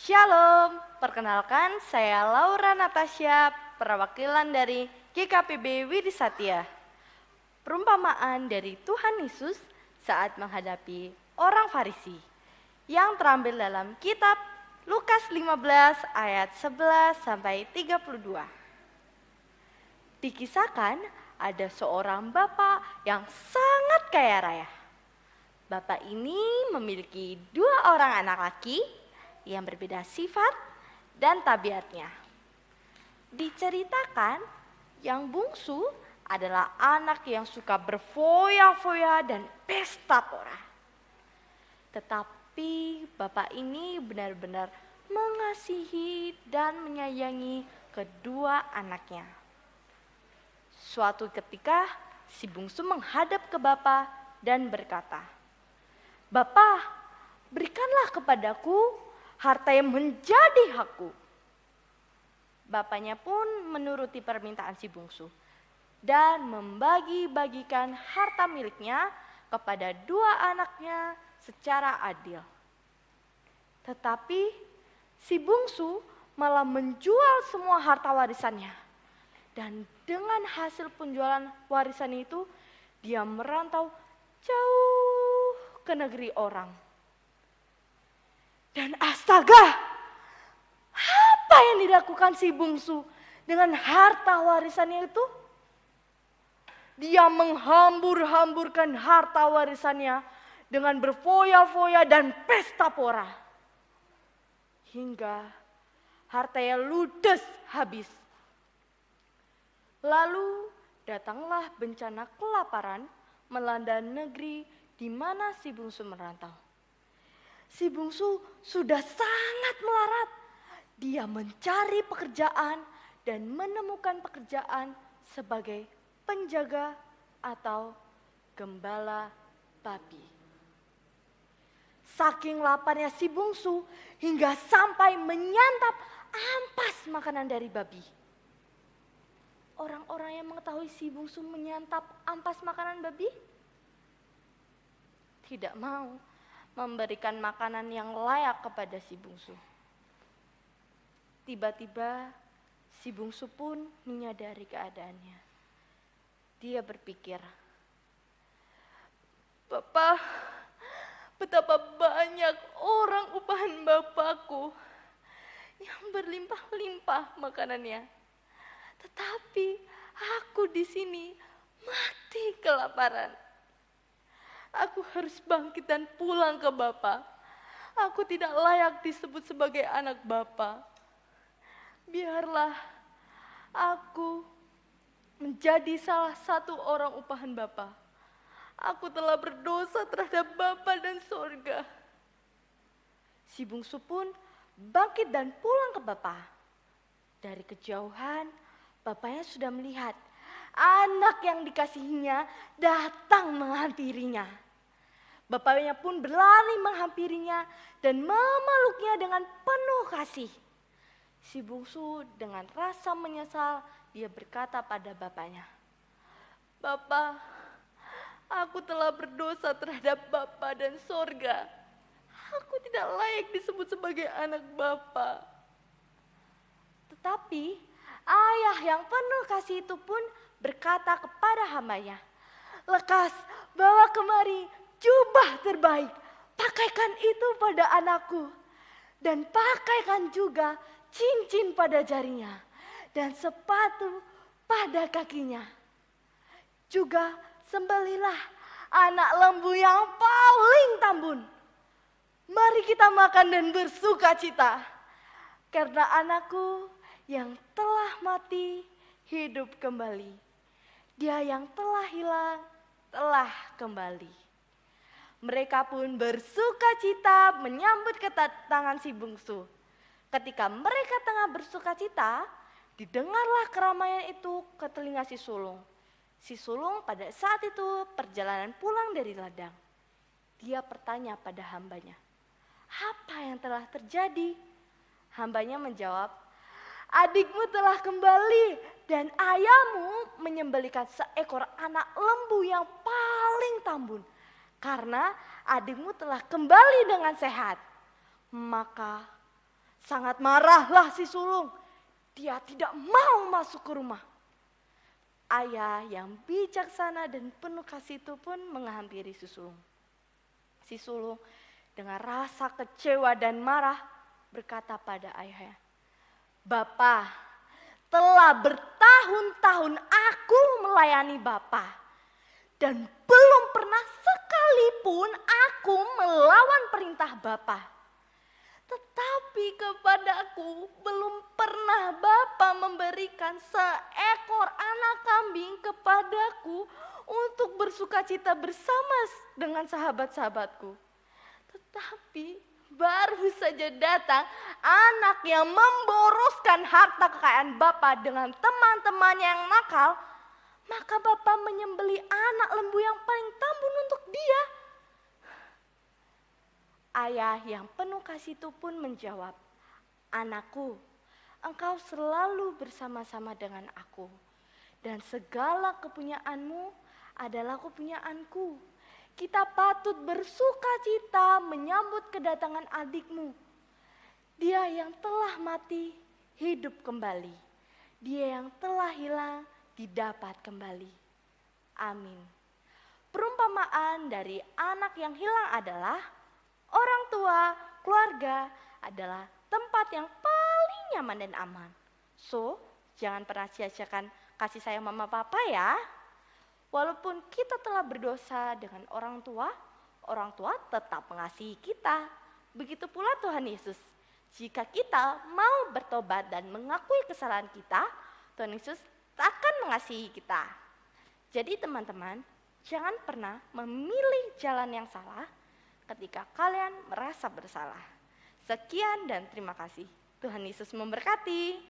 Shalom, perkenalkan saya Laura Natasha, perwakilan dari GKPB Widisatya. Perumpamaan dari Tuhan Yesus saat menghadapi orang Farisi yang terambil dalam kitab Lukas 15 ayat 11 sampai 32. Dikisahkan ada seorang bapak yang sangat kaya raya. Bapak ini memiliki 2 orang anak laki yang berbeda sifat dan tabiatnya. Diceritakan yang bungsu adalah anak yang suka berfoya-foya dan pesta pora. Tetapi bapak ini benar-benar mengasihi dan menyayangi kedua anaknya. Suatu ketika si bungsu menghadap ke bapak dan berkata, "Bapak, berikanlah kepadaku harta yang menjadi hakku." Bapaknya pun menuruti permintaan si bungsu dan membagi-bagikan harta miliknya kepada 2 anaknya secara adil. Tetapi si bungsu malah menjual semua harta warisannya. Dan dengan hasil penjualan warisan itu, dia merantau jauh ke negeri orang. Dan astaga, apa yang dilakukan si bungsu dengan harta warisannya itu? Dia menghambur-hamburkan harta warisannya dengan berfoya-foya dan pesta pora. Hingga hartanya ludes habis. Lalu datanglah bencana kelaparan melanda negeri di mana si bungsu merantau. Si bungsu sudah sangat melarat. Dia mencari pekerjaan dan menemukan pekerjaan sebagai penjaga atau gembala babi. Saking laparnya si bungsu hingga sampai menyantap ampas makanan dari babi. Orang-orang yang mengetahui si bungsu menyantap ampas makanan babi tidak mau memberikan makanan yang layak kepada si bungsu. Tiba-tiba si bungsu pun menyadari keadaannya. Dia berpikir, "Bapak, betapa banyak orang upahan bapakku yang berlimpah-limpah makanannya. Tetapi aku di sini mati kelaparan. Aku harus bangkit dan pulang ke Bapak. Aku tidak layak disebut sebagai anak Bapak. Biarlah aku menjadi salah satu orang upahan Bapak. Aku telah berdosa terhadap Bapa dan sorga." Si bungsu pun bangkit dan pulang ke Bapa. Dari kejauhan, bapaknya sudah melihat anak yang dikasihinya datang menghampirinya. Bapaknya pun berlari menghampirinya dan memeluknya dengan penuh kasih. Si bungsu dengan rasa menyesal, dia berkata pada bapaknya, "Bapak, aku telah berdosa terhadap Bapa dan sorga. Aku tidak layak disebut sebagai anak Bapa." Tetapi ayah yang penuh kasih itu pun berkata kepada hambanya, "Lekas bawa kemari jubah terbaik, pakaikan itu pada anakku. Dan pakaikan juga cincin pada jarinya dan sepatu pada kakinya. Juga sembelilah anak lembu yang paling tambun. Mari kita makan dan bersuka cita, karena anakku yang telah mati hidup kembali. Dia yang telah hilang telah kembali." Mereka pun bersuka cita menyambut kedatangan si bungsu. Ketika mereka tengah bersuka cita, didengarlah keramaian itu ke telinga si sulung. Si sulung pada saat itu perjalanan pulang dari ladang. Dia bertanya pada hambanya, "Apa yang telah terjadi?" Hambanya menjawab, "Adikmu telah kembali dan ayahmu menyembelihkan seekor anak lembu yang paling tambun. Karena adikmu telah kembali dengan sehat." Maka Sangat marahlah si sulung. Dia tidak mau masuk ke rumah. Ayah yang bijaksana dan penuh kasih itu pun menghampiri si sulung. Si sulung dengan rasa kecewa dan marah berkata pada ayahnya, "Bapak, telah bertahun-tahun aku melayani Bapak. Dan belum pernah sekalipun aku melawan perintah Bapak. Tetapi kepadaku belum pernah Bapa memberikan seekor anak kambing kepadaku untuk bersukacita bersama dengan sahabat-sahabatku. Tetapi baru saja datang anak yang memboroskan harta kekayaan Bapa dengan teman-temannya yang nakal, maka Bapa menyembelih anak lembu yang paling tambun untuk dia." Ayah yang penuh kasih itu pun menjawab, "Anakku, engkau selalu bersama-sama dengan aku, dan segala kepunyaanmu adalah kepunyaanku. Kita patut bersuka cita menyambut kedatangan adikmu. Dia yang telah mati hidup kembali. Dia yang telah hilang didapat kembali." Amin. Perumpamaan dari anak yang hilang adalah orang tua, keluarga adalah tempat yang paling nyaman dan aman. So, jangan pernah sia-siakan kasih sayang mama papa ya. Walaupun kita telah berdosa dengan orang tua tetap mengasihi kita. Begitu pula Tuhan Yesus. Jika kita mau bertobat dan mengakui kesalahan kita, Tuhan Yesus akan mengasihi kita. Jadi teman-teman, jangan pernah memilih jalan yang salah ketika kalian merasa bersalah. Sekian dan terima kasih. Tuhan Yesus memberkati.